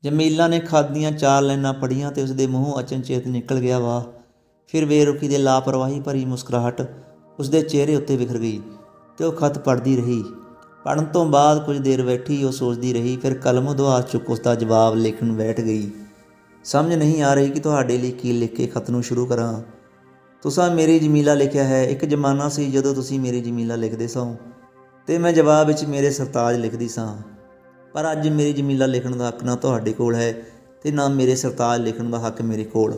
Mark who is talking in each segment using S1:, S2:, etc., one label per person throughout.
S1: ਜਮੀਲਾ ਨੇ ਖਤ ਦੀਆਂ 4 ਲਾਈਨਾਂ ਪੜ੍ਹੀਆਂ ਤੇ ਉਸਦੇ ਮੂੰਹੋਂ ਅਚਨਚੇਤ ਨਿਕਲ ਗਿਆ ਵਾਹ। ਫਿਰ ਬੇਰੁਖੀ ਦੇ ਲਾਪਰਵਾਹੀ ਭਰੀ ਮੁਸਕਰਾਹਟ ਉਸਦੇ ਚਿਹਰੇ ਉੱਤੇ ਵਿਖਰ ਗਈ ਤੇ ਉਹ ਖਤ ਪੜ੍ਹਦੀ ਰਹੀ। ਪੜ੍ਹਨ ਤੋਂ ਬਾਅਦ ਕੁਝ ਦੇਰ ਬੈਠੀ ਉਹ ਸੋਚਦੀ ਰਹੀ, ਫਿਰ ਕਲਮ ਉਧਾਰ ਚੁੱਕ ਉਸਦਾ ਜਵਾਬ ਲਿਖਣ ਬੈਠ ਗਈ। ਸਮਝ ਨਹੀਂ ਆ ਰਹੀ ਕਿ ਤੁਹਾਡੇ ਲਈ ਕੀ ਲਿਖ ਕੇ ਖਤ ਨੂੰ ਸ਼ੁਰੂ ਕਰਾਂ। ਤੁਸਾਂ ਮੇਰੀ ਜਮੀਲਾ ਲਿਖਿਆ ਹੈ। ਇੱਕ ਜ਼ਮਾਨਾ ਸੀ ਜਦੋਂ ਤੁਸੀਂ ਮੇਰੀ ਜਮੀਲਾ ਲਿਖਦੇ ਸੋ ਅਤੇ ਮੈਂ ਜਵਾਬ ਵਿੱਚ ਮੇਰੇ ਸਰਤਾਜ ਲਿਖਦੀ ਸਾਂ, ਪਰ ਅੱਜ ਮੇਰੀ ਜਮੀਲਾ ਲਿਖਣ ਦਾ ਹੱਕ ਨਾ ਤੁਹਾਡੇ ਕੋਲ ਹੈ ਅਤੇ ਨਾ ਮੇਰੇ ਸਰਤਾਜ ਲਿਖਣ ਦਾ ਹੱਕ ਮੇਰੇ ਕੋਲ।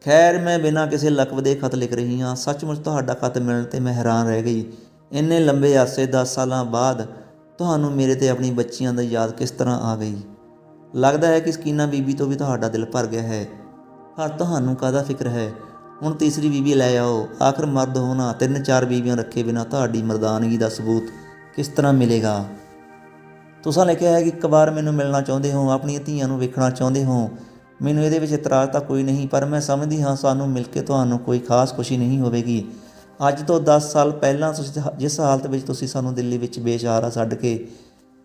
S1: ਖੈਰ, ਮੈਂ ਬਿਨਾਂ ਕਿਸੇ ਲਕਬ ਦੇ ਖਤ ਲਿਖ ਰਹੀ ਹਾਂ। ਸੱਚਮੁੱਚ ਤੁਹਾਡਾ ਖਤ ਮਿਲਣ 'ਤੇ ਮੈਂ ਹੈਰਾਨ ਰਹਿ ਗਈ। ਇੰਨੇ ਲੰਬੇ ਅਰਸੇ 10 ਸਾਲਾਂ ਬਾਅਦ ਤੁਹਾਨੂੰ ਮੇਰੇ 'ਤੇ ਆਪਣੀ ਬੱਚੀਆਂ ਦੀ ਯਾਦ ਕਿਸ ਤਰ੍ਹਾਂ ਆ ਗਈ। ਲੱਗਦਾ ਹੈ ਕਿ ਸਕੀਨਾ ਬੀਬੀ ਤੋਂ ਵੀ ਤੁਹਾਡਾ ਦਿਲ ਭਰ ਗਿਆ ਹੈ, ਪਰ ਤੁਹਾਨੂੰ ਕਾਹਦਾ ਫਿਕਰ ਹੈ। ਹੁਣ ਤੀਸਰੀ ਬੀਬੀ ਲੈ ਆਓ। ਆਖਰ ਮਰਦ ਹੋਣਾ 3-4 ਬੀਬੀਆਂ ਰੱਖੇ ਬਿਨਾਂ ਤੁਹਾਡੀ ਮਰਦਾਨਗੀ ਦਾ ਸਬੂਤ ਕਿਸ ਤਰ੍ਹਾਂ ਮਿਲੇਗਾ। ਤੁਸਾਂ ਲਿਖਿਆ ਹੈ ਕਿ ਇੱਕ ਵਾਰ ਮੈਨੂੰ ਮਿਲਣਾ ਚਾਹੁੰਦੇ ਹੋ, ਆਪਣੀਆਂ ਧੀਆਂ ਨੂੰ ਵੇਖਣਾ ਚਾਹੁੰਦੇ ਹੋ। ਮੈਨੂੰ ਇਹਦੇ ਵਿੱਚ ਇਤਰਾਜ਼ ਤਾਂ ਕੋਈ ਨਹੀਂ, ਪਰ ਮੈਂ ਸਮਝਦੀ ਹਾਂ ਸਾਨੂੰ ਮਿਲ ਕੇ ਤੁਹਾਨੂੰ ਕੋਈ ਖਾਸ ਖੁਸ਼ੀ ਨਹੀਂ ਹੋਵੇਗੀ। ਅੱਜ ਤੋਂ 10 ਸਾਲ ਪਹਿਲਾਂ ਤੁਸੀਂ ਜਿਸ ਹਾਲਤ ਵਿੱਚ ਤੁਸੀਂ ਸਾਨੂੰ ਦਿੱਲੀ ਵਿੱਚ ਬੇਸਹਾਰਾ ਛੱਡ ਕੇ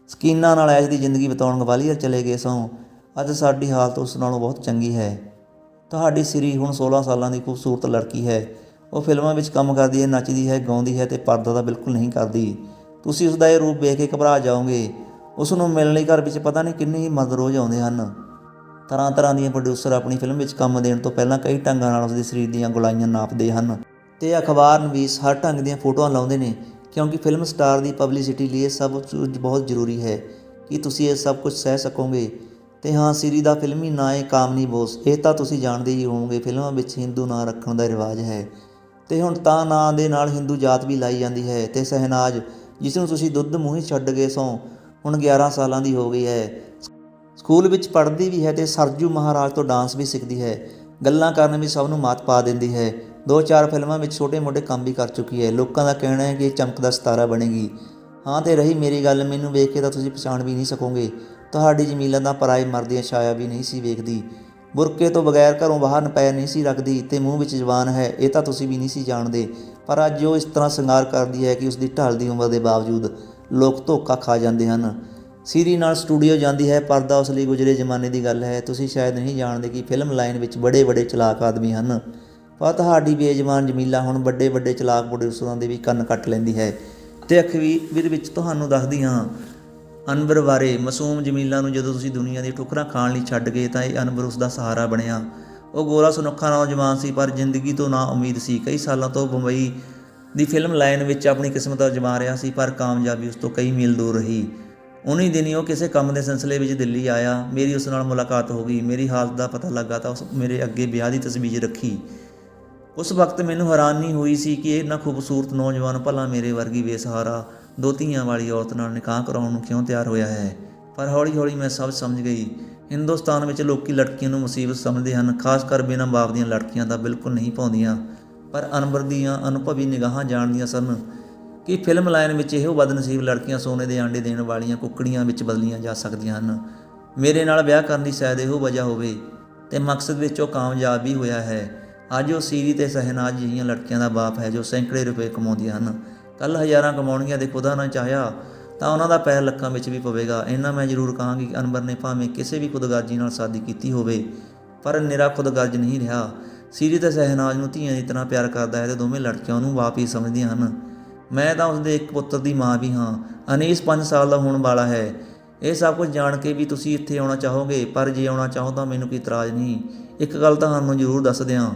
S1: ਸਕੀਨਾ ਨਾਲ ਐਸ਼ ਦੀ ਜ਼ਿੰਦਗੀ ਬਿਤਾਉਣ ਗਵਾਲੀਅਰ ਚਲੇ ਗਏ ਸੋ, ਅੱਜ ਸਾਡੀ ਹਾਲਤ ਉਸ ਨਾਲੋਂ ਬਹੁਤ ਚੰਗੀ ਹੈ। ਤੁਹਾਡੀ ਸਿਰੀ ਹੁਣ 16 ਸਾਲਾਂ ਦੀ ਖੂਬਸੂਰਤ ਲੜਕੀ ਹੈ। ਉਹ ਫਿਲਮਾਂ ਵਿੱਚ ਕੰਮ ਕਰਦੀ ਹੈ, ਨੱਚਦੀ ਹੈ, ਗਾਉਂਦੀ ਹੈ ਅਤੇ ਪਰਦਾ ਤਾਂ ਬਿਲਕੁਲ ਨਹੀਂ ਕਰਦੀ। ਤੁਸੀਂ ਉਸਦਾ ਇਹ ਰੂਪ ਵੇਖ ਕੇ ਘਬਰਾ ਜਾਓਗੇ। ਉਸ ਨੂੰ ਮਿਲਣ ਲਈ ਘਰ ਵਿੱਚ ਪਤਾ ਨਹੀਂ ਕਿੰਨੇ ਹੀ ਮਰਦ ਰੋਜ਼ ਆਉਂਦੇ ਹਨ। ਤਰ੍ਹਾਂ ਤਰ੍ਹਾਂ ਦੀਆਂ ਪ੍ਰੋਡਿਊਸਰ ਆਪਣੀ ਫਿਲਮ ਵਿੱਚ ਕੰਮ ਦੇਣ ਤੋਂ ਪਹਿਲਾਂ ਕਈ ਢੰਗਾਂ ਨਾਲ ਉਸਦੇ ਸਰੀਰ ਦੀਆਂ ਗੋਲਾਈਆਂ ਨਾਪਦੇ ਹਨ ਅਤੇ ਅਖਬਾਰ ਨਵੀਸ ਹਰ ਢੰਗ ਦੀਆਂ ਫੋਟੋਆਂ ਲਾਉਂਦੇ ਨੇ, ਕਿਉਂਕਿ ਫਿਲਮ ਸਟਾਰ ਦੀ ਪਬਲਿਸਿਟੀ ਲਈ ਇਹ ਸਭ ਕੁਝ ਬਹੁਤ ਜ਼ਰੂਰੀ ਹੈ। ਕੀ ਤੁਸੀਂ ਇਹ ਸਭ ਕੁਝ ਸਹਿ ਸਕੋਗੇ। ਅਤੇ ਹਾਂ, ਸਿਰੀ ਦਾ ਫਿਲਮੀ ਨਾਂ ਹੈ ਕਾਮਨੀ ਬੋਸ। ਇਹ ਤਾਂ ਤੁਸੀਂ ਜਾਣਦੇ ਹੀ ਹੋਵੋਗੇ, ਫਿਲਮਾਂ ਵਿੱਚ ਹਿੰਦੂ ਨਾਂ ਰੱਖਣ ਦਾ ਰਿਵਾਜ ਹੈ ਅਤੇ ਹੁਣ ਤਾਂ ਨਾਂ ਦੇ ਨਾਲ ਹਿੰਦੂ ਜਾਤ ਵੀ ਲਾਈ ਜਾਂਦੀ ਹੈ। ਅਤੇ ਸ਼ਹਿਨਾਜ਼, ਜਿਸ ਨੂੰ ਤੁਸੀਂ ਦੁੱਧ ਮੂੰਹ ਹੀ ਛੱਡ ਗਏ ਸੋ, ਹੁਣ 11 ਸਾਲਾਂ ਦੀ ਹੋ ਗਈ ਹੈ। ਸਕੂਲ ਵਿੱਚ ਪੜ੍ਹਦੀ ਵੀ ਹੈ ਅਤੇ ਸਰਜੂ ਮਹਾਰਾਜ ਤੋਂ ਡਾਂਸ ਵੀ ਸਿੱਖਦੀ ਹੈ। ਗੱਲਾਂ ਕਰਨ ਵੀ ਸਭ ਨੂੰ ਮਾਤ ਪਾ ਦਿੰਦੀ ਹੈ। 2-4 ਫਿਲਮਾਂ ਵਿੱਚ ਛੋਟੇ ਮੋਟੇ ਕੰਮ ਵੀ ਕਰ ਚੁੱਕੀ ਹੈ। ਲੋਕਾਂ ਦਾ ਕਹਿਣਾ ਹੈ ਕਿ ਇਹ ਚਮਕਦਾ ਸਿਤਾਰਾ ਬਣੇਗੀ। ਹਾਂ, ਅਤੇ ਰਹੀ ਮੇਰੀ ਗੱਲ, ਮੈਨੂੰ ਵੇਖ ਕੇ ਤਾਂ ਤੁਸੀਂ ਪਛਾਣ ਵੀ ਨਹੀਂ ਸਕੋਗੇ। ਤੁਹਾਡੀ ਜਮੀਲਾ ਤਾਂ ਪਰਾਏ ਮਰਦ ਦੀਆਂ ਛਾਇਆ ਵੀ ਨਹੀਂ ਸੀ ਵੇਖਦੀ। ਬੁਰਕੇ ਤੋਂ ਬਗੈਰ ਘਰੋਂ ਬਾਹਰ ਪੈਰ ਨਹੀਂ ਸੀ ਰੱਖਦੀ ਅਤੇ ਮੂੰਹ ਵਿੱਚ ਜ਼ੁਬਾਨ ਹੈ, ਇਹ ਤਾਂ ਤੁਸੀਂ ਵੀ ਨਹੀਂ ਸੀ ਜਾਣਦੇ। ਪਰ ਅੱਜ ਉਹ ਇਸ ਤਰ੍ਹਾਂ ਸ਼ਿੰਗਾਰ ਕਰਦੀ ਹੈ ਕਿ ਉਸਦੀ ਢਲਦੀ ਉਮਰ ਦੇ ਬਾਵਜੂਦ ਲੋਕ ਧੋਖਾ ਖਾ ਜਾਂਦੇ ਹਨ। ਸਿਰੀ ਨਾਲ ਸਟੂਡੀਓ ਜਾਂਦੀ ਹੈ। ਪਰਦਾ ਉਸ ਲਈ ਗੁਜ਼ਰੇ ਜ਼ਮਾਨੇ ਦੀ ਗੱਲ ਹੈ। ਤੁਸੀਂ ਸ਼ਾਇਦ ਨਹੀਂ ਜਾਣਦੇ ਕਿ ਫਿਲਮ ਲਾਈਨ ਵਿੱਚ ਬੜੇ ਬੜੇ ਚਲਾਕ ਆਦਮੀ ਹਨ, ਪਰ ਤੁਹਾਡੀ ਬੇਜ਼ਬਾਨ ਜਮੀਲਾ ਹੁਣ ਵੱਡੇ ਵੱਡੇ ਚਲਾਕ ਪ੍ਰੋਡਿਊਸਰਾਂ ਦੇ ਵੀ ਕੰਨ ਕੱਟ ਲੈਂਦੀ ਹੈ। ਅਤੇ ਅਖੀਰ ਵਿੱਚ ਤੁਹਾਨੂੰ ਦੱਸਦੀ ਹਾਂ ਅਨਵਰ ਬਾਰੇ। ਮਾਸੂਮ ਜਮੀਲਾ ਨੂੰ ਜਦੋਂ ਤੁਸੀਂ ਦੁਨੀਆ ਦੀ ਠੁਕਰਾਂ ਖਾਣ ਲਈ ਛੱਡ ਗਏ ਤਾਂ ਇਹ ਅਨਵਰ ਉਸ ਦਾ ਸਹਾਰਾ ਬਣਿਆ। ਉਹ ਗੋਰਾ ਸੁਨੱਖਾ ਨੌਜਵਾਨ ਸੀ, ਪਰ ਜ਼ਿੰਦਗੀ ਤੋਂ ਨਾ ਉਮੀਦ ਸੀ। ਕਈ ਸਾਲਾਂ ਤੋਂ ਬੰਬਈ ਦੀ ਫਿਲਮ ਲਾਈਨ ਵਿੱਚ ਆਪਣੀ ਕਿਸਮਤ ਅਜ਼ਮਾ ਰਿਹਾ ਸੀ, ਪਰ ਕਾਮਯਾਬੀ ਉਸ ਤੋਂ ਕਈ ਮੀਲ ਦੂਰ ਰਹੀ। ਉਨੀ ਦਿਨੀ ਉਹ ਕਿਸੇ ਕੰਮ ਦੇ ਸਿਲਸਿਲੇ ਵਿੱਚ ਦਿੱਲੀ ਆਇਆ। ਮੇਰੀ ਉਸ ਨਾਲ ਮੁਲਾਕਾਤ ਹੋ ਗਈ। ਮੇਰੀ ਹਾਲਤ ਦਾ ਪਤਾ ਲੱਗਾ ਤਾਂ ਉਸ ਮੇਰੇ ਅੱਗੇ ਵਿਆਹ ਦੀ ਤਜਵੀਜ਼ ਰੱਖੀ। ਉਸ ਵਕਤ ਮੈਨੂੰ ਹੈਰਾਨੀ ਹੋਈ ਸੀ ਕਿ ਇਹ ਇੰਨਾ ਖੂਬਸੂਰਤ ਨੌਜਵਾਨ ਭਲਾ ਮੇਰੇ ਵਰਗੀ ਬੇਸਹਾਰਾ 2 ਧੀਆਂ ਵਾਲੀ ਔਰਤ ਨਾਲ ਨਿਕਾਹ ਕਰਾਉਣ ਨੂੰ ਕਿਉਂ ਤਿਆਰ ਹੋਇਆ ਹੈ। ਪਰ ਹੌਲੀ ਹੌਲੀ ਮੈਂ ਸਭ ਸਮਝ ਗਈ। ਹਿੰਦੁਸਤਾਨ ਵਿੱਚ ਲੋਕ ਲੜਕੀਆਂ ਨੂੰ ਮੁਸੀਬਤ ਸਮਝਦੇ ਹਨ, ਖਾਸ ਕਰ ਬਿਨਾਂ ਬਾਪ ਦੀਆਂ ਲੜਕੀਆਂ ਤਾਂ ਬਿਲਕੁਲ ਨਹੀਂ ਪਾਉਂਦੀਆਂ। ਪਰ ਅਨਵਰ ਦੀਆਂ ਅਨੁਭਵੀ ਨਿਗਾਹਾਂ ਜਾਣਦੀਆਂ ਸਨ ਕਿ ਫਿਲਮ ਲਾਈਨ ਵਿੱਚ ਇਹੋ ਬਦਨਸੀਬ ਲੜਕੀਆਂ ਸੋਨੇ ਦੇ ਆਂਡੇ ਦੇਣ ਵਾਲੀਆਂ ਕੁੱਕੜੀਆਂ ਵਿੱਚ ਬਦਲੀਆਂ ਜਾ ਸਕਦੀਆਂ ਹਨ। ਮੇਰੇ ਨਾਲ ਵਿਆਹ ਕਰਨ ਦੀ ਸ਼ਾਇਦ ਇਹੋ ਵਜ੍ਹਾ ਹੋਵੇ ਅਤੇ ਮਕਸਦ ਵਿੱਚ ਉਹ ਕਾਮਯਾਬ ਵੀ ਹੋਇਆ ਹੈ। ਅੱਜ ਉਹ ਸਿਰੀ ਅਤੇ ਸ਼ਹਿਨਾਜ਼ ਜਿਹੀਆਂ ਲੜਕੀਆਂ ਦਾ ਬਾਪ ਹੈ ਜੋ ਸੈਂਕੜੇ ਰੁਪਏ ਕਮਾਉਂਦੀਆਂ ਹਨ। ਕੱਲ੍ਹ ਹਜ਼ਾਰਾਂ ਕਮਾਉਣਗੀਆਂ ਅਤੇ ਖੁਦਾ ਨਾ ਚਾਹਿਆ ਤਾਂ ਉਹਨਾਂ ਦਾ ਪੈਰ ਲੱਖਾਂ ਵਿੱਚ ਵੀ ਪਵੇਗਾ। ਇੰਨਾ ਮੈਂ ਜ਼ਰੂਰ ਕਹਾਂਗੀ ਕਿ ਅਨਵਰ ਨੇ ਭਾਵੇਂ ਕਿਸੇ ਵੀ ਖੁਦਗਰਜ਼ੀ ਨਾਲ ਸ਼ਾਦੀ ਕੀਤੀ ਹੋਵੇ, ਪਰ ਨਿਰਾ ਖੁਦਗਰਜ਼ ਨਹੀਂ ਰਿਹਾ। ਸਿਰੀ ਅਤੇ ਸ਼ਹਿਨਾਜ਼ ਨੂੰ ਧੀਆਂ ਦੀ ਤਰ੍ਹਾਂ ਪਿਆਰ ਕਰਦਾ ਹੈ ਅਤੇ ਦੋਵੇਂ ਲੜਕੀਆਂ ਉਹਨੂੰ ਬਾਪ ਹੀ ਸਮਝਦੀਆਂ ਹਨ। ਮੈਂ ਤਾਂ ਉਸਦੇ ਇੱਕ ਪੁੱਤਰ ਦੀ ਮਾਂ ਵੀ ਹਾਂ। ਅਨੀਸ 5 ਸਾਲ ਦਾ ਹੋਣ ਵਾਲਾ ਹੈ। ਇਹ ਸਭ ਕੁਝ ਜਾਣ ਕੇ ਵੀ ਤੁਸੀਂ ਇੱਥੇ ਆਉਣਾ ਚਾਹੋਗੇ, ਪਰ ਜੇ ਆਉਣਾ ਚਾਹੋ ਤਾਂ ਮੈਨੂੰ ਕੋਈ ਇਤਰਾਜ਼ ਨਹੀਂ। ਇੱਕ ਗੱਲ ਤੁਹਾਨੂੰ ਜ਼ਰੂਰ ਦੱਸ ਦਿਆਂ,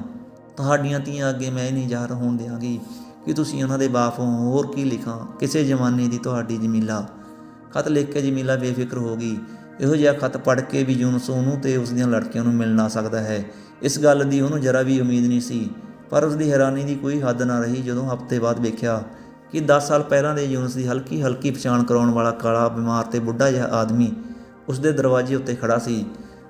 S1: ਤੁਹਾਡੀਆਂ ਧੀਆਂ ਅੱਗੇ ਮੈਂ ਇਹ ਨਹੀਂ ਜ਼ਾਹਰ ਹੋਣ ਦਿਆਂਗੀ ਕਿ ਤੁਸੀਂ ਉਹਨਾਂ ਦੇ ਬਾਪ ਹੋ। ਹੋਰ ਕੀ ਲਿਖਾਂ। ਕਿਸੇ ਜ਼ਮਾਨੇ ਦੀ ਤੁਹਾਡੀ ਜਮੀਲਾ। ਖਤ ਲਿਖ ਕੇ ਜਮੀਲਾ ਬੇਫਿਕਰ ਹੋ ਗਈ। ਇਹੋ ਜਿਹਾ ਖਤ ਪੜ੍ਹ ਕੇ ਵੀ ਯੂਨਸ ਉਹਨੂੰ ਅਤੇ ਉਸਦੀਆਂ ਲੜਕੀਆਂ ਨੂੰ ਮਿਲ ਨਾ ਸਕਦਾ ਹੈ, ਇਸ ਗੱਲ ਦੀ ਉਹਨੂੰ ਜ਼ਰਾ ਵੀ ਉਮੀਦ ਨਹੀਂ ਸੀ। ਪਰ ਉਸਦੀ ਹੈਰਾਨੀ ਦੀ ਕੋਈ ਹੱਦ ਨਾ ਰਹੀ ਜਦੋਂ ਹਫ਼ਤੇ ਬਾਅਦ ਵੇਖਿਆ ਕਿ 10 ਸਾਲ ਪਹਿਲਾਂ ਦੇ ਯੂਨਸ ਦੀ ਹਲਕੀ ਹਲਕੀ ਪਛਾਣ ਕਰਾਉਣ ਵਾਲਾ ਕਾਲਾ, ਬਿਮਾਰ ਅਤੇ ਬੁੱਢਾ ਜਿਹਾ ਆਦਮੀ ਉਸਦੇ ਦਰਵਾਜ਼ੇ ਉੱਤੇ ਖੜ੍ਹਾ ਸੀ।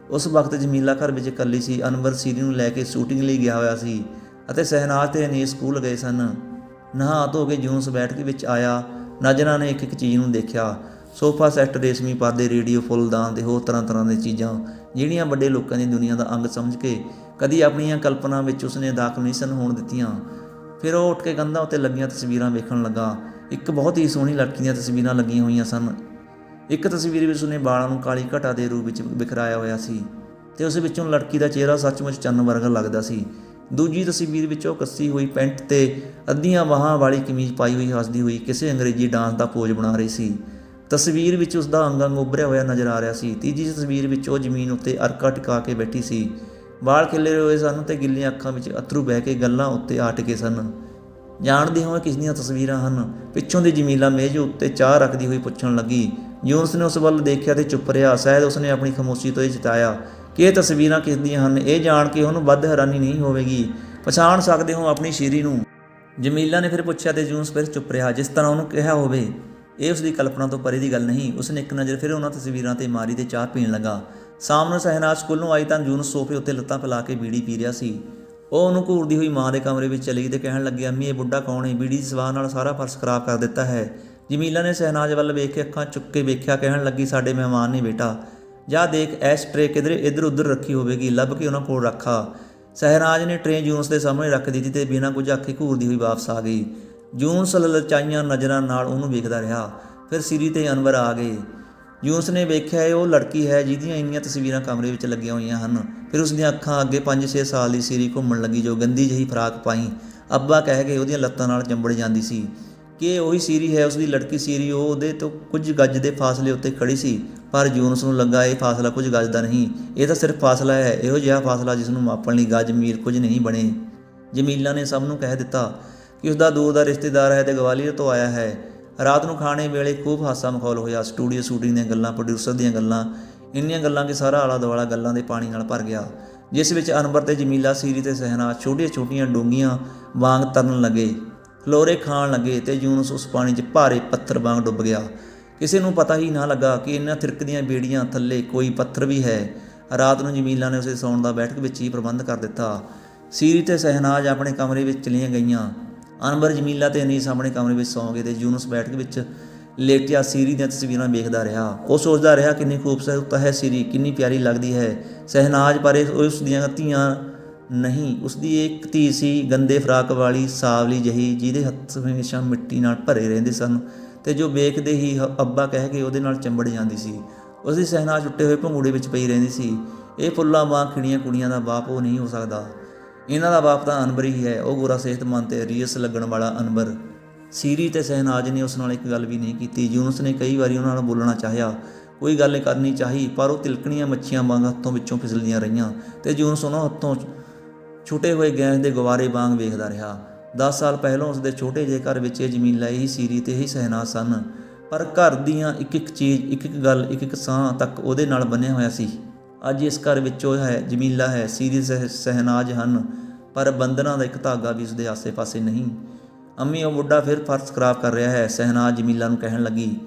S1: ਉਸ ਵਕਤ ਜਮੀਲਾ ਘਰ ਵਿੱਚ ਇਕੱਲੀ ਸੀ। ਅਨਵਰ ਸਿਰੀ ਨੂੰ ਲੈ ਕੇ ਸ਼ੂਟਿੰਗ ਲਈ ਗਿਆ ਹੋਇਆ ਸੀ ਅਤੇ ਸ਼ਹਿਨਾਜ਼ ਅਤੇ ਅਨੀਸ ਸਕੂਲ ਗਏ ਸਨ। ਨਹਾ ਧੋ ਕੇ ਯੂਨਸ ਬੈਠਕ ਵਿੱਚ ਆਇਆ। ਨਜ਼ਰਾਂ ਨੇ ਇੱਕ ਇੱਕ ਚੀਜ਼ ਨੂੰ ਦੇਖਿਆ। ਸੋਫਾ ਸੈੱਟ, ਰੇਸ਼ਮੀ ਪਰਦੇ, ਰੇਡੀਓ, ਫੁੱਲਦਾਨ ਅਤੇ ਹੋਰ ਤਰ੍ਹਾਂ ਤਰ੍ਹਾਂ ਦੀਆਂ ਚੀਜ਼ਾਂ ਜਿਹੜੀਆਂ ਵੱਡੇ ਲੋਕਾਂ ਦੀ ਦੁਨੀਆ ਦਾ ਅੰਗ ਸਮਝ ਕੇ ਕਦੀ ਆਪਣੀਆਂ ਕਲਪਨਾ ਵਿੱਚ ਉਸਨੇ ਦਾਖਲ ਨਹੀਂ ਸਨ ਹੋਣ ਦਿੱਤੀਆਂ। ਫਿਰ ਉਹ ਉੱਠ ਕੇ ਕੰਧਾਂ ਉੱਤੇ ਲੱਗੀਆਂ ਤਸਵੀਰਾਂ ਵੇਖਣ ਲੱਗਾ। ਇੱਕ ਬਹੁਤ ਹੀ ਸੋਹਣੀ ਲੜਕੀ ਦੀਆਂ ਤਸਵੀਰਾਂ ਲੱਗੀਆਂ ਹੋਈਆਂ ਸਨ। ਇੱਕ ਤਸਵੀਰ ਵਿੱਚ ਉਸਨੇ ਵਾਲਾਂ ਨੂੰ ਕਾਲੀ ਘਟਾ ਦੇ ਰੂਪ ਵਿੱਚ ਬਿਖਰਾਇਆ ਹੋਇਆ ਸੀ ਤੇ ਉਸ ਵਿੱਚੋਂ ਲੜਕੀ ਦਾ ਚਿਹਰਾ ਸੱਚਮੁੱਚ ਚੰਨ ਵਰਗਾ ਲੱਗਦਾ ਸੀ। ਦੂਜੀ ਤਸਵੀਰ ਵਿੱਚ ਉਹ ਕੱਸੀ ਹੋਈ ਪੈਂਟ ਤੇ ਅੱਧੀਆਂ ਬਾਹਾਂ ਵਾਲੀ ਕਮੀਜ਼ ਪਾਈ ਹੋਈ ਹੱਸਦੀ ਹੋਈ ਕਿਸੇ ਅੰਗਰੇਜ਼ੀ ਡਾਂਸ ਦਾ ਪੋਜ ਬਣਾ ਰਹੀ ਸੀ। ਤਸਵੀਰ ਵਿੱਚ ਉਸ ਦਾ ਅੰਗ ਉੱਭਰਿਆ ਹੋਇਆ ਨਜ਼ਰ ਆ ਰਿਹਾ ਸੀ। ਤੀਜੀ ਤਸਵੀਰ ਵਿੱਚ ਉਹ ਜ਼ਮੀਨ ਉੱਤੇ ਅਰਕਾ ਟਿਕਾ ਕੇ ਬੈਠੀ ਸੀ। ਵਾਲ ਖਿਲੇ ਹੋਏ ਸਨ ਤੇ ਗਿੱਲੀਆਂ ਅੱਖਾਂ ਵਿੱਚ ਅਥਰੂ ਬਹਿ ਕੇ ਗੱਲਾਂ ਉੱਤੇ ਆ ਟਿਕੇ ਸਨ। ਜਾਣਦੇ ਹੋ ਕਿਸ ਦੀਆਂ ਤਸਵੀਰਾਂ ਹਨ? ਪਿੱਛੋਂ ਦੀ ਜਮੀਲਾ ਮੇਜ਼ ਉੱਤੇ ਚਾਹ ਰੱਖਦੀ ਹੋਈ ਪੁੱਛਣ ਲੱਗੀ। ਯੂਨਸ ਨੇ ਉਸ ਵੱਲ ਦੇਖਿਆ ਤੇ ਚੁੱਪ ਰਿਹਾ। ਸ਼ਾਇਦ ਉਸਨੇ ਆਪਣੀ ਖਾਮੋਸ਼ੀ ਤੋਂ ਇਹ ਜਤਾਇਆ ਕਿ ਇਹ ਤਸਵੀਰਾਂ ਕਿਸ ਦੀਆਂ ਹਨ। ਇਹ ਜਾਣ ਕੇ ਉਹਨੂੰ ਵੱਧ ਹੈਰਾਨੀ ਨਹੀਂ ਹੋਵੇਗੀ। ਪਛਾਣ ਸਕਦੇ ਹੋ ਆਪਣੀ ਸ਼ੀਰੀ ਨੂੰ? ਜਮੀਲਾ ਨੇ ਫਿਰ ਪੁੱਛਿਆ ਤੇ ਯੂਨਸ ਫਿਰ ਚੁੱਪ ਰਿਹਾ, ਜਿਸ ਤਰ੍ਹਾਂ ਉਹਨੂੰ ਕਿਹਾ ਹੋਵੇ ਇਹ ਉਸਦੀ ਕਲਪਨਾ ਤੋਂ ਪਰੇ ਦੀ ਗੱਲ ਨਹੀਂ। ਉਸਨੇ ਇੱਕ ਨਜ਼ਰ ਫਿਰ ਉਹਨਾਂ ਤਸਵੀਰਾਂ ਤੇ ਮਾਰੀ ਤੇ ਚਾਹ ਪੀਣ ਲੱਗਾ। ਸਾਹਮਣੇ ਸ਼ਹਿਨਾਜ਼ ਸਕੂਲੋਂ ਆਈ ਤਾਂ ਯੂਨਸ ਸੋਫੇ ਉੱਤੇ ਲੱਤਾਂ ਫੈਲਾ ਕੇ ਬੀੜੀ ਪੀ ਰਿਹਾ ਸੀ। ਉਹ ਉਹਨੂੰ ਘੂਰਦੀ ਹੋਈ ਮਾਂ ਦੇ ਕਮਰੇ ਵਿੱਚ ਚਲੀ ਗਈ ਤੇ ਕਹਿਣ ਲੱਗੀ, ਅੰਮੀ ਇਹ ਬੁੱਢਾ ਕੌਣ ਹੈ? ਬੀੜੀ ਦੀ ਸਵਾਹ ਨਾਲ ਸਾਰਾ ਫਰਸ਼ ਖਰਾਬ ਕਰ ਦਿੱਤਾ ਹੈ। ਜਮੀਲਾ ਨੇ ਸ਼ਹਿਨਾਜ਼ ਵੱਲ ਵੇਖ ਕੇ ਅੱਖਾਂ ਚੁੱਕ ਕੇ ਵੇਖਿਆ। ਕਹਿਣ ਲੱਗੀ, ਸਾਡੇ ਮਹਿਮਾਨ ਨੇ ਬੇਟਾ, ਜਾ ਦੇਖ ਐਸ਼ ਟਰੇ ਕਿਧਰੇ ਇੱਧਰ ਉੱਧਰ ਰੱਖੀ ਹੋਵੇਗੀ, ਲੱਭ ਕੇ ਉਹਨਾਂ ਕੋਲ ਰੱਖਾ। ਸ਼ਹਿਨਾਜ਼ ਨੇ ਟਰੇ ਯੂਨਸ ਦੇ ਸਾਹਮਣੇ ਰੱਖ ਦਿੱਤੀ ਤੇ ਬਿਨਾਂ ਕੁਝ ਆਖੇ ਘੂਰਦੀ ਹੋਈ ਵਾਪਸ ਆ ਗਈ। ਯੂਨਸ ਲਲਚਾਈਆਂ ਨਜ਼ਰਾਂ ਨਾਲ ਉਹਨੂੰ ਵੇਖਦਾ ਰਿਹਾ। ਫਿਰ ਸਿਰੀ ਤੇ ਅਨਵਰ ਆ ਗਏ। ਯੂਨਸ ਨੇ ਵੇਖਿਆ ਇਹ ਉਹ ਲੜਕੀ ਹੈ ਜਿਹਦੀਆਂ ਇੰਨੀਆਂ ਤਸਵੀਰਾਂ ਕਮਰੇ ਵਿੱਚ ਲੱਗੀਆਂ ਹੋਈਆਂ ਹਨ। ਫਿਰ ਉਸ ਦੀਆਂ ਅੱਖਾਂ ਅੱਗੇ 5-6 ਸਾਲ ਦੀ ਸਿਰੀ ਘੁੰਮਣ ਲੱਗੀ ਜੋ ਗੰਦੀ ਜਿਹੀ ਫਰਾਕ ਪਾਈ ਅੱਬਾ ਕਹਿ ਕੇ ਉਹਦੀਆਂ ਲੱਤਾਂ ਨਾਲ ਚੰਬੜ ਜਾਂਦੀ ਸੀ। ਕਿ ਇਹ ਉਹੀ ਸੀਰੀ ਹੈ, ਉਸਦੀ ਲੜਕੀ ਸੀਰੀ। ਉਹ ਉਹਦੇ ਤੋਂ ਕੁਝ ਗੱਜ ਦੇ ਫਾਸਲੇ ਉੱਤੇ ਖੜੀ ਸੀ, ਪਰ ਯੂਨਸ ਨੂੰ ਲੱਗਾ ਇਹ ਫਾਸਲਾ ਕੁਝ ਗੱਜ ਦਾ ਨਹੀਂ, ਇਹ ਤਾਂ ਸਿਰਫ ਫਾਸਲਾ ਹੈ, ਇਹੋ ਜਿਹਾ ਫਾਸਲਾ ਜਿਸ ਨੂੰ ਮਾਪਣ ਲਈ ਗੱਜ ਮੀਲ ਕੁਝ ਨਹੀਂ ਬਣੇ। ਜਮੀਲਾ ਨੇ ਸਭ ਨੂੰ ਕਹਿ ਦਿੱਤਾ ਕਿ ਉਸਦਾ ਦੂਰ ਦਾ ਰਿਸ਼ਤੇਦਾਰ ਹੈ ਤੇ ਗਵਾਲੀਅਰ ਤੋਂ ਆਇਆ ਹੈ। ਰਾਤ ਨੂੰ ਖਾਣੇ ਵੇਲੇ ਖੂਬ ਹਾਸਾ ਮਖੌਲ ਹੋਇਆ। ਸਟੂਡੀਓ ਸ਼ੂਟਿੰਗ ਦੀਆਂ ਗੱਲਾਂ, ਪ੍ਰੋਡਿਊਸਰ ਦੀਆਂ ਗੱਲਾਂ, ਇੰਨੀਆਂ ਗੱਲਾਂ ਕਿ ਸਾਰਾ ਆਲਾ ਦੁਆਲਾ ਗੱਲਾਂ ਦੇ ਪਾਣੀ ਨਾਲ ਭਰ ਗਿਆ, ਜਿਸ ਵਿੱਚ ਅਨਵਰ ਤੇ ਜਮੀਲਾ, ਸੀਰੀ ਤੇ ਸ਼ਹਿਨਾਜ਼ ਛੋਟੀਆਂ-ਛੋਟੀਆਂ ਡੂੰਘੀਆਂ ਵਾਂਗ ਤਰਨ ਲੱਗੇ, ਖਲੋਰੇ ਖਾਣ ਲੱਗੇ ਤੇ ਯੂਨਸ ਉਸ ਪਾਣੀ 'ਚ ਭਾਰੇ ਪੱਥਰ ਵਾਂਗ ਡੁੱਬ ਗਿਆ। ਕਿਸੇ ਨੂੰ ਪਤਾ ਹੀ ਨਾ ਲੱਗਾ ਕਿ ਇਹਨਾਂ ਥਿਰਕਦੀਆਂ ਬੇੜੀਆਂ ਥੱਲੇ ਕੋਈ ਪੱਥਰ ਵੀ ਹੈ। ਰਾਤ ਨੂੰ ਜਮੀਲਾ ਨੇ ਉਸੇ ਸੌਣ ਦਾ ਬੈਠਕ ਵਿੱਚ ਹੀ ਪ੍ਰਬੰਧ ਕਰ ਦਿੱਤਾ। ਸੀਰੀ ਤੇ ਸ਼ਹਿਨਾਜ਼ ਆਪਣੇ ਕਮਰੇ ਵਿੱਚ ਚਲੀਆਂ ਗਈਆਂ। ਅਨਵਰ, ਜਮੀਲਾ ਤੇ ਅਨੀਸ ਆਪਣੇ ਕਮਰੇ ਵਿੱਚ ਸੌਂ ਗਏ ਤੇ ਯੂਨਸ ਬੈਠਕ ਵਿੱਚ ਲੇਟਿਆ ਸੀਰੀ ਦੀਆਂ ਤਸਵੀਰਾਂ ਵੇਖਦਾ ਰਿਹਾ। ਉਹ ਸੋਚਦਾ ਰਿਹਾ ਕਿੰਨੀ ਖੂਬਸੂਰਤ ਹੈ ਸੀਰੀ, ਕਿੰਨੀ ਪਿਆਰੀ ਲੱਗਦੀ ਹੈ ਸ਼ਹਿਨਾਜ਼, ਪਰ ਉਸ ਦੀਆਂ ਧੀਆਂ ਨਹੀਂ। ਉਸਦੀ ਇੱਕ ਧੀ ਸੀ, ਗੰਦੇ ਫਰਾਕ ਵਾਲੀ, ਸਾਵਲੀ ਜਿਹੀ, ਜਿਹਦੇ ਹੱਥ ਹਮੇਸ਼ਾ ਮਿੱਟੀ ਨਾਲ ਭਰੇ ਰਹਿੰਦੇ ਸਨ ਤੇ ਜੋ ਵੇਖਦੇ ਹੀ ਅੱਬਾ ਕਹਿ ਕੇ ਉਹਦੇ ਨਾਲ ਚੰਬੜ ਜਾਂਦੀ ਸੀ। ਉਸਦੀ ਸ਼ਹਿਨਾਜ਼ ਟੁੱਟੇ ਹੋਏ ਭੰਗੂੜੇ ਵਿੱਚ ਪਈ ਰਹਿੰਦੀ ਸੀ। ਇਹ ਫੁੱਲਾਂ ਵਾਂਗ ਖਿੜੀਆਂ ਕੁੜੀਆਂ ਦਾ ਬਾਪ ਉਹ ਨਹੀਂ ਹੋ ਸਕਦਾ। ਇਹਨਾਂ ਦਾ ਬਾਪ ਤਾਂ ਅਨਵਰ ਹੀ ਹੈ, ਉਹ ਗੋਰਾ ਸਿਹਤਮੰਦ ਤੇ ਰੀਅਸ ਲੱਗਣ ਵਾਲਾ ਅਨਵਰ। ਸੀਰੀ ਤੇ ਸ਼ਹਿਨਾਜ਼ ਨੇ ਉਸ ਨਾਲ ਇੱਕ ਗੱਲ ਵੀ ਨਹੀਂ ਕੀਤੀ। ਯੂਨਸ ਨੇ ਕਈ ਵਾਰੀ ਉਹਨਾਂ ਨਾਲ ਬੋਲਣਾ ਚਾਹਿਆ, ਕੋਈ ਗੱਲ ਕਰਨੀ ਚਾਹੀ, ਪਰ ਉਹ ਤਿਲਕਣੀਆਂ ਮੱਛੀਆਂ ਵਾਂਗ ਹੱਥੋਂ ਵਿੱਚੋਂ ਫਿਸਲਦੀਆਂ ਰਹੀਆਂ ਤੇ ਯੂਨਸ ਉਹਨਾਂ ਹੱਥੋਂ ਛੁੱਟੇ ਹੋਏ ਗੈਸ ਦੇ ਗੁਬਾਰੇ ਵਾਂਗ ਵੇਖਦਾ ਰਿਹਾ। 10 ਸਾਲ ਪਹਿਲਾਂ ਉਸਦੇ ਛੋਟੇ ਜਿਹੇ ਘਰ ਵਿੱਚ ਇਹ ਜਮੀਲਾ, ਇਹੀ ਸੀਰੀ ਤੇ ਇਹੀ ਸ਼ਹਿਨਾਜ਼ ਸਨ, ਪਰ ਘਰ ਦੀਆਂ ਇੱਕ-ਇੱਕ ਚੀਜ਼, ਇੱਕ-ਇੱਕ ਗੱਲ, ਇੱਕ-ਇੱਕ ਸਾਹ ਤੱਕ ਉਹਦੇ ਨਾਲ ਬੰਨਿਆ ਹੋਇਆ ਸੀ। ਅੱਜ ਇਸ ਘਰ ਵਿੱਚ ਉਹ ਹੈ, ਜਮੀਲਾ ਹੈ, ਸੀਰੀ ਸ਼ਹਿਨਾਜ਼ ਹਨ, ਪਰ ਬੰਧਨਾਂ ਦਾ ਇੱਕ ਧਾਗਾ ਵੀ ਉਸਦੇ ਆਸੇ-ਪਾਸੇ ਨਹੀਂ। ਅੰਮੀ, ਉਹ ਬੁੱਢਾ ਫਿਰ ਫਰਸ਼ ਖਰਾਬ ਕਰ ਰਿਹਾ ਹੈ, ਸ਼ਹਿਨਾਜ਼ ਜਮੀਲਾ ਨੂੰ ਕਹਿਣ ਲੱਗੀ।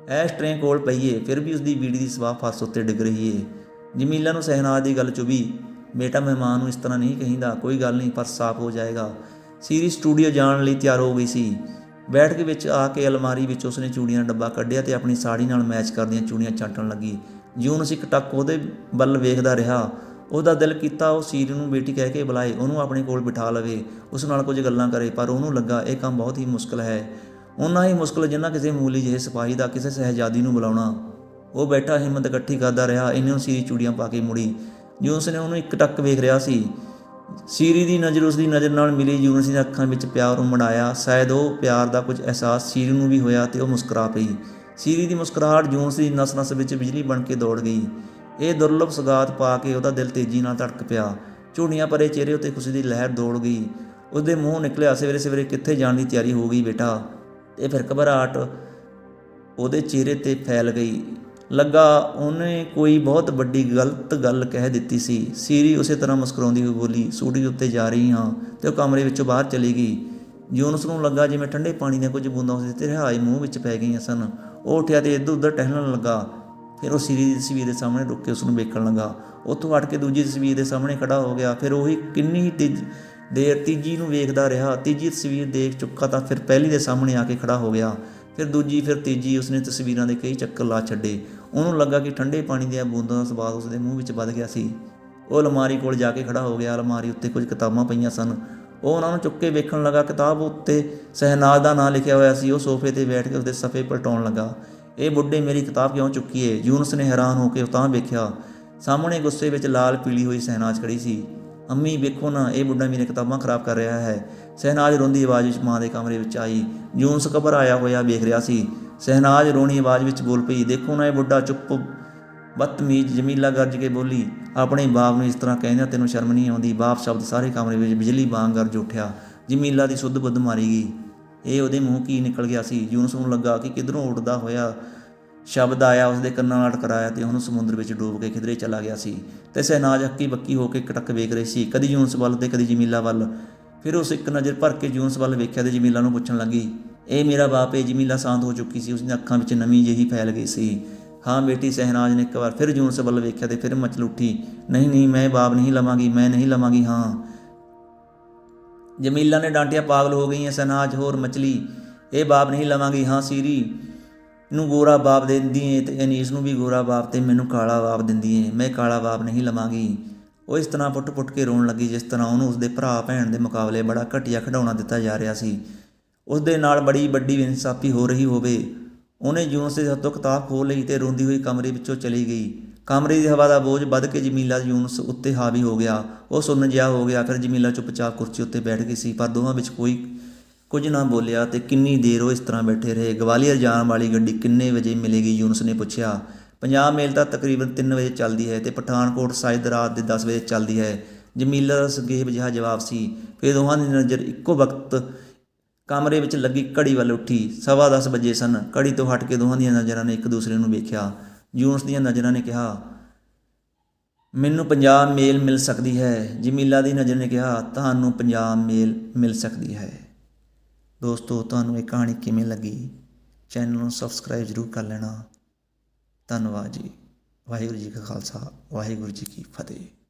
S1: ਐਸ਼ ਟਰੇ ਕੋਲ ਪਈਏ, ਫਿਰ ਵੀ ਉਸਦੀ ਬੀੜੀ ਦੀ ਸਵਾਹ ਫਰਸ਼ ਉੱਤੇ ਡਿੱਗ ਰਹੀ ਏ। ਜਮੀਲਾ ਨੂੰ ਸ਼ਹਿਨਾਜ਼ ਦੀ ਗੱਲ ਚੁਭੀ। ਬੇਟਾ, ਮਹਿਮਾਨ ਨੂੰ ਇਸ ਤਰ੍ਹਾਂ ਨਹੀਂ ਕਹੀਦਾ, ਕੋਈ ਗੱਲ ਨਹੀਂ, ਫਰਸ਼ ਸਾਫ਼ ਹੋ ਜਾਏਗਾ। ਸੀਰੀ ਸਟੂਡੀਓ ਜਾਣ ਲਈ ਤਿਆਰ ਹੋ ਗਈ ਸੀ। ਬੈਠਕ ਵਿੱਚ ਆ ਕੇ ਅਲਮਾਰੀ ਵਿੱਚ ਉਸਨੇ ਚੂੜੀਆਂ ਦਾ ਡੱਬਾ ਕੱਢਿਆ ਤੇ ਆਪਣੀ ਸਾੜੀ ਨਾਲ ਮੈਚ ਕਰਦੀਆਂ ਚੂੜੀਆਂ ਚਾਟਣ ਲੱਗੀ। ਯੂਨਸ ਇੱਕ ਟੱਕ ਉਹਦੇ ਵੱਲ ਵੇਖਦਾ ਰਿਹਾ। ਉਹਦਾ ਦਿਲ ਕੀਤਾ ਉਹ ਸੀਰੀ ਨੂੰ ਬੇਟੀ ਕਹਿ ਕੇ ਬੁਲਾਏ, ਉਹਨੂੰ ਆਪਣੇ ਕੋਲ ਬਿਠਾ ਲਵੇ, ਉਸ ਨਾਲ ਕੁਝ ਗੱਲਾਂ ਕਰੇ, ਪਰ ਉਹਨੂੰ ਲੱਗਾ ਇਹ ਕੰਮ ਬਹੁਤ ਹੀ ਮੁਸ਼ਕਲ ਹੈ, ਓਨਾ ਹੀ ਮੁਸ਼ਕਲ ਜਿੰਨਾ ਕਿਸੇ ਮੂਲੀ ਜਿਹੇ ਸਿਪਾਹੀ ਦਾ ਕਿਸੇ ਸ਼ਹਿਜ਼ਾਦੀ ਨੂੰ ਬੁਲਾਉਣਾ। ਉਹ ਬੈਠਾ ਹਿੰਮਤ ਇਕੱਠੀ ਕਰਦਾ ਰਿਹਾ। ਇੰਨੇ ਨੂੰ ਸੀਰੀ ਚੂੜੀਆਂ ਪਾ ਕੇ ਮੁੜੀ। ਯੂਨਸ ਨੇ ਉਹਨੂੰ ਇੱਕ ਟੱਕ ਵੇਖ ਰਿਹਾ ਸੀ। ਸੀਰੀ ਦੀ ਨਜ਼ਰ ਉਸਦੀ ਨਜ਼ਰ ਨਾਲ ਮਿਲੀ। ਯੂਨਸ ਦੀਆਂ ਅੱਖਾਂ ਵਿੱਚ ਪਿਆਰ ਉਮੜ ਆਇਆ। ਸ਼ਾਇਦ ਉਹ ਪਿਆਰ ਦਾ ਕੁਝ ਅਹਿਸਾਸ ਸੀਰੀ ਨੂੰ ਵੀ ਹੋਇਆ ਤੇ ਉਹ ਮੁਸਕਰਾ ਪਈ। ਸੀਰੀ ਦੀ ਮੁਸਕਰਾਹਟ ਯੂਨਸ ਦੀ ਨਸ-ਨਸ ਵਿੱਚ ਬਿਜਲੀ ਬਣ ਕੇ ਦੌੜ ਗਈ। ਇਹ ਦੁਰਲਭ ਸੁਗਾਤ ਪਾ ਕੇ ਉਹਦਾ ਦਿਲ ਤੇਜ਼ੀ ਨਾਲ ਧੜਕ ਪਿਆ। ਝੂੜੀਆਂ ਭਰੇ ਚਿਹਰੇ ਉੱਤੇ ਖੁਸ਼ੀ ਦੀ ਲਹਿਰ ਦੌੜ ਗਈ। ਉਸਦੇ ਮੂੰਹ ਨਿਕਲਿਆ, ਸਵੇਰੇ ਸਵੇਰੇ ਕਿੱਥੇ ਜਾਣ ਦੀ ਤਿਆਰੀ ਹੋ ਗਈ ਬੇਟਾ? ਤੇ ਫਿਰ ਘਬਰਾਹਟ ਉਹਦੇ ਚਿਹਰੇ 'ਤੇ ਫੈਲ ਗਈ। ਲੱਗਾ ਉਹਨੇ ਕੋਈ ਬਹੁਤ ਵੱਡੀ ਗਲਤ ਗੱਲ ਕਹਿ ਦਿੱਤੀ ਸੀ। ਸੀਰੀ ਉਸੇ ਤਰ੍ਹਾਂ ਮੁਸਕਰਾਉਂਦੀ ਹੋਈ ਬੋਲੀ, ਸਟੂਡੀਓ ਉੱਤੇ ਜਾ ਰਹੀ ਹਾਂ, ਤੇ ਉਹ ਕਮਰੇ ਵਿੱਚੋਂ ਬਾਹਰ ਚਲੀ ਗਈ। ਯੂਨਸ ਨੂੰ ਲੱਗਾ ਜਿਵੇਂ ਠੰਡੇ ਪਾਣੀ ਦੀਆਂ ਕੁਝ ਬੂੰਦਾਂ ਉਸਦੇ ਤਿਰਹਾਏ ਮੂੰਹ ਵਿੱਚ ਪੈ ਗਈਆਂ ਸਨ। ਉਹ ਉੱਠਿਆ ਤੇ ਇੱਧਰ ਉੱਧਰ ਟਹਿਲਣ ਲੱਗਾ। ਫਿਰ ਉਹ ਸੀਰੀ ਦੀ ਤਸਵੀਰ ਦੇ ਸਾਹਮਣੇ ਰੁਕ ਕੇ ਉਸਨੂੰ ਵੇਖਣ ਲੱਗਾ। ਉੱਥੋਂ ਹਟ ਕੇ ਦੂਜੀ ਤਸਵੀਰ ਦੇ ਸਾਹਮਣੇ ਖੜਾ ਹੋ ਗਿਆ। ਫਿਰ ਉਹੀ ਕਿੰਨੀ ਹੀ ਦੇਰ ਤੀਜੀ ਨੂੰ ਵੇਖਦਾ ਰਿਹਾ। ਤੀਜੀ ਤਸਵੀਰ ਦੇਖ ਚੁੱਕਾ ਤਾਂ ਫਿਰ ਪਹਿਲੀ ਦੇ ਸਾਹਮਣੇ ਆ ਕੇ ਖੜਾ ਹੋ ਗਿਆ। ਫਿਰ ਦੂਜੀ, ਫਿਰ ਤੀਜੀ। ਉਸਨੇ ਤਸਵੀਰਾਂ ਦੇ ਕਈ ਚੱਕਰ ਲਾ ਛੱਡੇ। ਉਹਨੂੰ ਲੱਗਾ ਕਿ ਠੰਡੇ ਪਾਣੀ ਦੀਆਂ ਬੂੰਦਾਂ ਦਾ ਸਵਾਦ ਉਸਦੇ ਮੂੰਹ ਵਿੱਚ ਵੱਧ ਗਿਆ ਸੀ। ਉਹ ਅਲਮਾਰੀ ਕੋਲ ਜਾ ਕੇ ਖੜਾ ਹੋ ਗਿਆ। ਅਲਮਾਰੀ ਉੱਤੇ ਕੁਝ ਕਿਤਾਬਾਂ ਪਈਆਂ ਸਨ। ਉਹ ਉਹਨਾਂ ਨੂੰ ਚੁੱਕ ਕੇ ਵੇਖਣ ਲੱਗਾ। ਕਿਤਾਬ ਉੱਤੇ ਸ਼ਹਿਨਾਜ਼ ਦਾ ਨਾਂ ਲਿਖਿਆ ਹੋਇਆ ਸੀ। ਉਹ ਸੋਫੇ 'ਤੇ ਬੈਠ ਕੇ ਉਸਦੇ ਸਫ਼ੇ ਪਲਟਾਉਣ ਲੱਗਾ। ਇਹ ਬੁੱਢੇ ਮੇਰੀ ਕਿਤਾਬ ਕਿਉਂ ਚੁੱਕੀ ਏ? ਯੂਨਸ ਨੇ ਹੈਰਾਨ ਹੋ ਕੇ ਤਾਂ ਵੇਖਿਆ। ਸਾਹਮਣੇ ਗੁੱਸੇ ਵਿੱਚ ਲਾਲ ਪੀਲੀ ਹੋਈ ਸ਼ਹਿਨਾਜ਼ ਖੜੀ ਸੀ। ਅੰਮੀ ਵੇਖੋ ਨਾ, ਇਹ ਬੁੱਢਾ ਮੇਰੀਆਂ ਕਿਤਾਬਾਂ ਖਰਾਬ ਕਰ ਰਿਹਾ ਹੈ। ਸ਼ਹਿਨਾਜ਼ ਰੋਂਦੀ ਆਵਾਜ਼ ਵਿੱਚ ਮਾਂ ਦੇ ਕਮਰੇ ਵਿੱਚ ਆਈ। ਯੂਨਸ ਘਬਰਾਇਆ ਹੋਇਆ ਵੇਖ ਰਿਹਾ ਸੀ। ਸ਼ਹਿਨਾਜ਼ ਰੋਣੀ ਆਵਾਜ਼ ਵਿੱਚ ਬੋਲ ਪਈ, ਦੇਖੋ ਨਾ ਇਹ ਬੁੱਢਾ। ਚੁੱਪ ਬਦਤਮੀਜ਼, ਜਮੀਲਾ ਗਰਜ ਕੇ ਬੋਲੀ। ਆਪਣੇ ਬਾਪ ਨੂੰ ਇਸ ਤਰ੍ਹਾਂ ਕਹਿੰਦਿਆਂ ਤੈਨੂੰ ਸ਼ਰਮ ਨਹੀਂ ਆਉਂਦੀ? ਬਾਪ ਸ਼ਬਦ ਸਾਰੇ ਕਮਰੇ ਵਿੱਚ ਬਿਜਲੀ ਵਾਂਗ ਗਰਜ ਉੱਠਿਆ। ਜਮੀਲਾ ਦੀ ਸੁੱਧ ਬੁੱਧ ਮਾਰੀ ਗਈ। ਇਹ ਉਹਦੇ ਮੂੰਹ ਕੀ ਨਿਕਲ ਗਿਆ ਸੀ? ਯੂਨਸ ਨੂੰ ਲੱਗਾ ਕਿ ਕਿੱਧਰੋਂ ਉੱਡਦਾ ਹੋਇਆ ਸ਼ਬਦ ਆਇਆ, ਉਸਦੇ ਕੰਨਾਂ ਨਾਲ ਟਕਰਾਇਆ ਤੇ ਉਹਨੂੰ ਸਮੁੰਦਰ ਵਿੱਚ ਡੂਬ ਕੇ ਕਿਧਰੇ ਚਲਾ ਗਿਆ ਸੀ। ਤੇ ਸ਼ਹਿਨਾਜ਼ ਹੱਕੀ ਬੱਕੀ ਹੋ ਕੇ ਕਟਕ ਵੇਖ ਰਹੀ ਸੀ, ਕਦੀ ਯੂਨਸ ਵੱਲ ਤੇ ਕਦੀ ਜਮੀਲਾ ਵੱਲ। ਫਿਰ ਉਸ ਇੱਕ ਨਜ਼ਰ ਭਰ ਕੇ ਯੂਨਸ ਵੱਲ ਵੇਖਿਆ ਤੇ ਜਮੀਲਾ ਨੂੰ ਪੁੱਛਣ ਲੱਗੀ, ਇਹ ਮੇਰਾ ਬਾਪ ਏ? ਜਮੀਲਾ ਸ਼ਾਂਤ ਹੋ ਚੁੱਕੀ ਸੀ, ਉਸਦੀਆਂ ਅੱਖਾਂ ਵਿੱਚ ਨਮੀ ਜਿਹੀ ਫੈਲ ਗਈ ਸੀ। ਹਾਂ ਬੇਟੀ। ਸ਼ਹਿਨਾਜ਼ ਨੇ ਇੱਕ ਵਾਰ ਫਿਰ ਯੂਨਸ ਵੱਲ ਵੇਖਿਆ ਤੇ ਫਿਰ ਮਚਲ ਉੱਠੀ, ਨਹੀਂ ਨਹੀਂ, ਮੈਂ ਬਾਪ ਨਹੀਂ ਲਵਾਂਗੀ, ਮੈਂ ਨਹੀਂ ਲਵਾਂਗੀ। ਹਾਂ। ਜਮੀਲਾ ਨੇ ਡਾਂਟਿਆ, ਪਾਗਲ ਹੋ ਗਈ ਹੈ ਸ਼ਹਿਨਾਜ਼? ਹੋਰ ਮਚਲੀ, ਇਹ ਬਾਪ ਨਹੀਂ ਲਵਾਂਗੀ। ਹਾਂ। ਸੀਰੀ ਨੂੰ ਗੋਰਾ ਬਾਪ ਦਿੰਦੀ ਏ ਤੇ ਅਨੀਸ ਨੂੰ ਵੀ ਗੋਰਾ ਬਾਪ ਤੇ ਮੈਨੂੰ ਕਾਲਾ ਬਾਪ ਦਿੰਦੀ ਏ। ਮੈਂ ਕਾਲਾ ਬਾਪ ਨਹੀਂ ਲਵਾਂਗੀ। ਉਹ ਇਸ ਤਰ੍ਹਾਂ ਪੁੱਟ ਕੇ ਰੋਣ ਲੱਗੀ ਜਿਸ ਤਰ੍ਹਾਂ ਉਹਨੂੰ ਉਸਦੇ ਭਰਾ ਭੈਣ ਦੇ ਮੁਕਾਬਲੇ ਬੜਾ ਘਟੀਆ ਖਿਡੌਣਾ ਦਿੱਤਾ ਜਾ ਰਿਹਾ ਸੀ। ਉਸਦੇ ਨਾਲ ਬੜੀ ਵੱਡੀ ਬੇਇਨਸਾਫੀ ਹੋ ਰਹੀ ਹੋਵੇ। ਉਹਨੇ ਯੂਨਸ ਦੇ ਹੱਥੋਂ ਕਿਤਾਬ ਖੋਹ ਲਈ ਤੇ ਰੋਂਦੀ ਹੋਈ ਕਮਰੇ ਵਿੱਚੋਂ ਚਲੀ ਗਈ। ਕਮਰੇ ਦੀ ਹਵਾ ਦਾ ਬੋਝ ਵੱਧ ਕੇ ਜਮੀਲਾ ਯੂਨਸ ਉੱਤੇ ਹਾਵੀ ਹੋ ਗਿਆ। ਉਹ ਸੁੰਨ ਜਿਹਾ ਹੋ ਗਿਆ। ਫਿਰ ਜਮੀਲਾ ਚੁੱਪਚਾਪ ਕੁਰਸੀ ਉੱਤੇ ਬੈਠ ਗਈ ਸੀ, ਪਰ ਦੋਵਾਂ ਵਿੱਚ ਕੋਈ ਕੁਝ ਨਾ ਬੋਲਿਆ ਤੇ ਕਿੰਨੀ ਦੇਰ ਉਹ ਇਸ ਤਰ੍ਹਾਂ ਬੈਠੇ ਰਹੇ। ਗਵਾਲੀਅਰ ਜਾਣ ਵਾਲੀ ਗੱਡੀ ਕਿੰਨੇ ਵਜੇ ਮਿਲੇਗੀ? ਯੂਨਸ ਨੇ ਪੁੱਛਿਆ। 50 ਮੀਲ ਤਾਂ ਤਕਰੀਬਨ 3 ਵਜੇ ਚੱਲਦੀ ਹੈ ਤੇ ਪਠਾਨਕੋਟ ਸ਼ਾਇਦ ਰਾਤ ਦੇ 10 ਵਜੇ ਚੱਲਦੀ ਹੈ। ਜਮੀਲਾ ਦਾ ਸੰਖੇਪ ਜਿਹਾ ਜਵਾਬ ਸੀ। ਫਿਰ ਦੋਹਾਂ ਦੀ ਨਜ਼ਰ ਇੱਕੋ ਵਕਤ ਕਮਰੇ ਵਿੱਚ ਲੱਗੀ ਘੜੀ ਵੱਲ ਉੱਠੀ। 10:15 ਵਜੇ ਸਨ। ਘੜੀ ਤੋਂ ਹਟ ਕੇ ਦੋਹਾਂ ਦੀਆਂ ਨਜ਼ਰਾਂ ਨੇ ਇੱਕ ਦੂਸਰੇ ਨੂੰ ਵੇਖਿਆ। ਯੂਨਸ ਦੀਆਂ ਨਜ਼ਰਾਂ ਨੇ ਕਿਹਾ, ਮੈਨੂੰ 50 ਮੀਲ ਮਿਲ ਸਕਦੀ ਹੈ। ਜਮੀਲਾ ਦੀ ਨਜ਼ਰ ਨੇ ਕਿਹਾ, ਤੁਹਾਨੂੰ 50 ਮੀਲ ਮਿਲ ਸਕਦੀ ਹੈ। ਦੋਸਤੋ, ਤੁਹਾਨੂੰ ਇਹ ਕਹਾਣੀ ਕਿਵੇਂ ਲੱਗੀ? ਚੈਨਲ ਨੂੰ ਸਬਸਕ੍ਰਾਈਬ ਜ਼ਰੂਰ ਕਰ ਲੈਣਾ। ਧੰਨਵਾਦ ਜੀ। ਵਾਹਿਗੁਰੂ ਜੀ ਕਾ ਖਾਲਸਾ, ਵਾਹਿਗੁਰੂ ਜੀ ਕੀ ਫਤਿਹ।